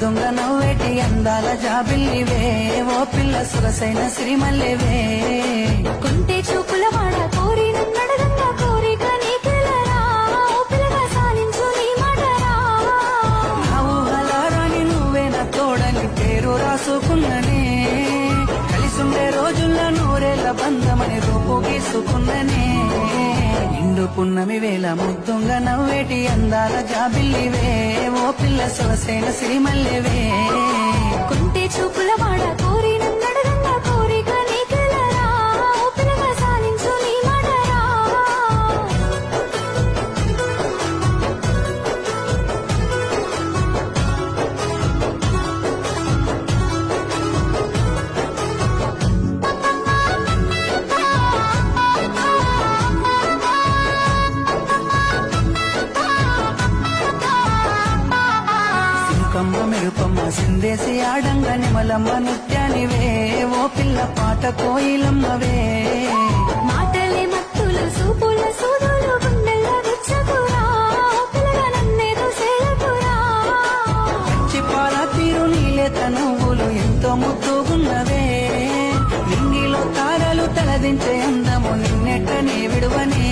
ముద్దుంగా నవ్వేటి అందాల జాబిల్లివే ఓ పిల్ల సొగసైన సిరిమల్లెవే కుంటే చూపుల వాడ కోరి నన్నడగంగా కోరిక నీకెలరా ఓ పిల్లగా సాలించు నీ మాటరా నా ఊహలారాని నువ్వే నా తోడని పేరు రాసుకున్ననే కలిసుండే రోజుల్లో నూరేళ్ల బంధమని రూపు గీసుకున్ననే నిండు పున్నమి వేళ ముద్దుంగా నవ్వేటి అందాల జాబిల్లివే ఓ పిల్ల సొగసైన సిరిమల్లెవే కుంటే చూపుల వాడ కోరి నన్నడగంగా కోరిక నీకెలరా ఓ పిల్లగా సాలించు నీ మాటరా సినుకమ్మ మెరుపమ్మ సిందేసి ఆడంగ నిమలమ్మ నృత్యానివే ఓ పిల్ల పాట కోయిలమ్మవే మాటలే మత్తులు సూపుల సూదులు గుండెల్లో గుచ్చకురా ఓ పిల్లగా నన్నేదో సేలకురా చిపాల తీరు నీలేత నువ్వులు ఎంతో ముద్దుగున్నవే నింగిలో తారలు తలదించే అందము నిన్నెట్టనే విడువనే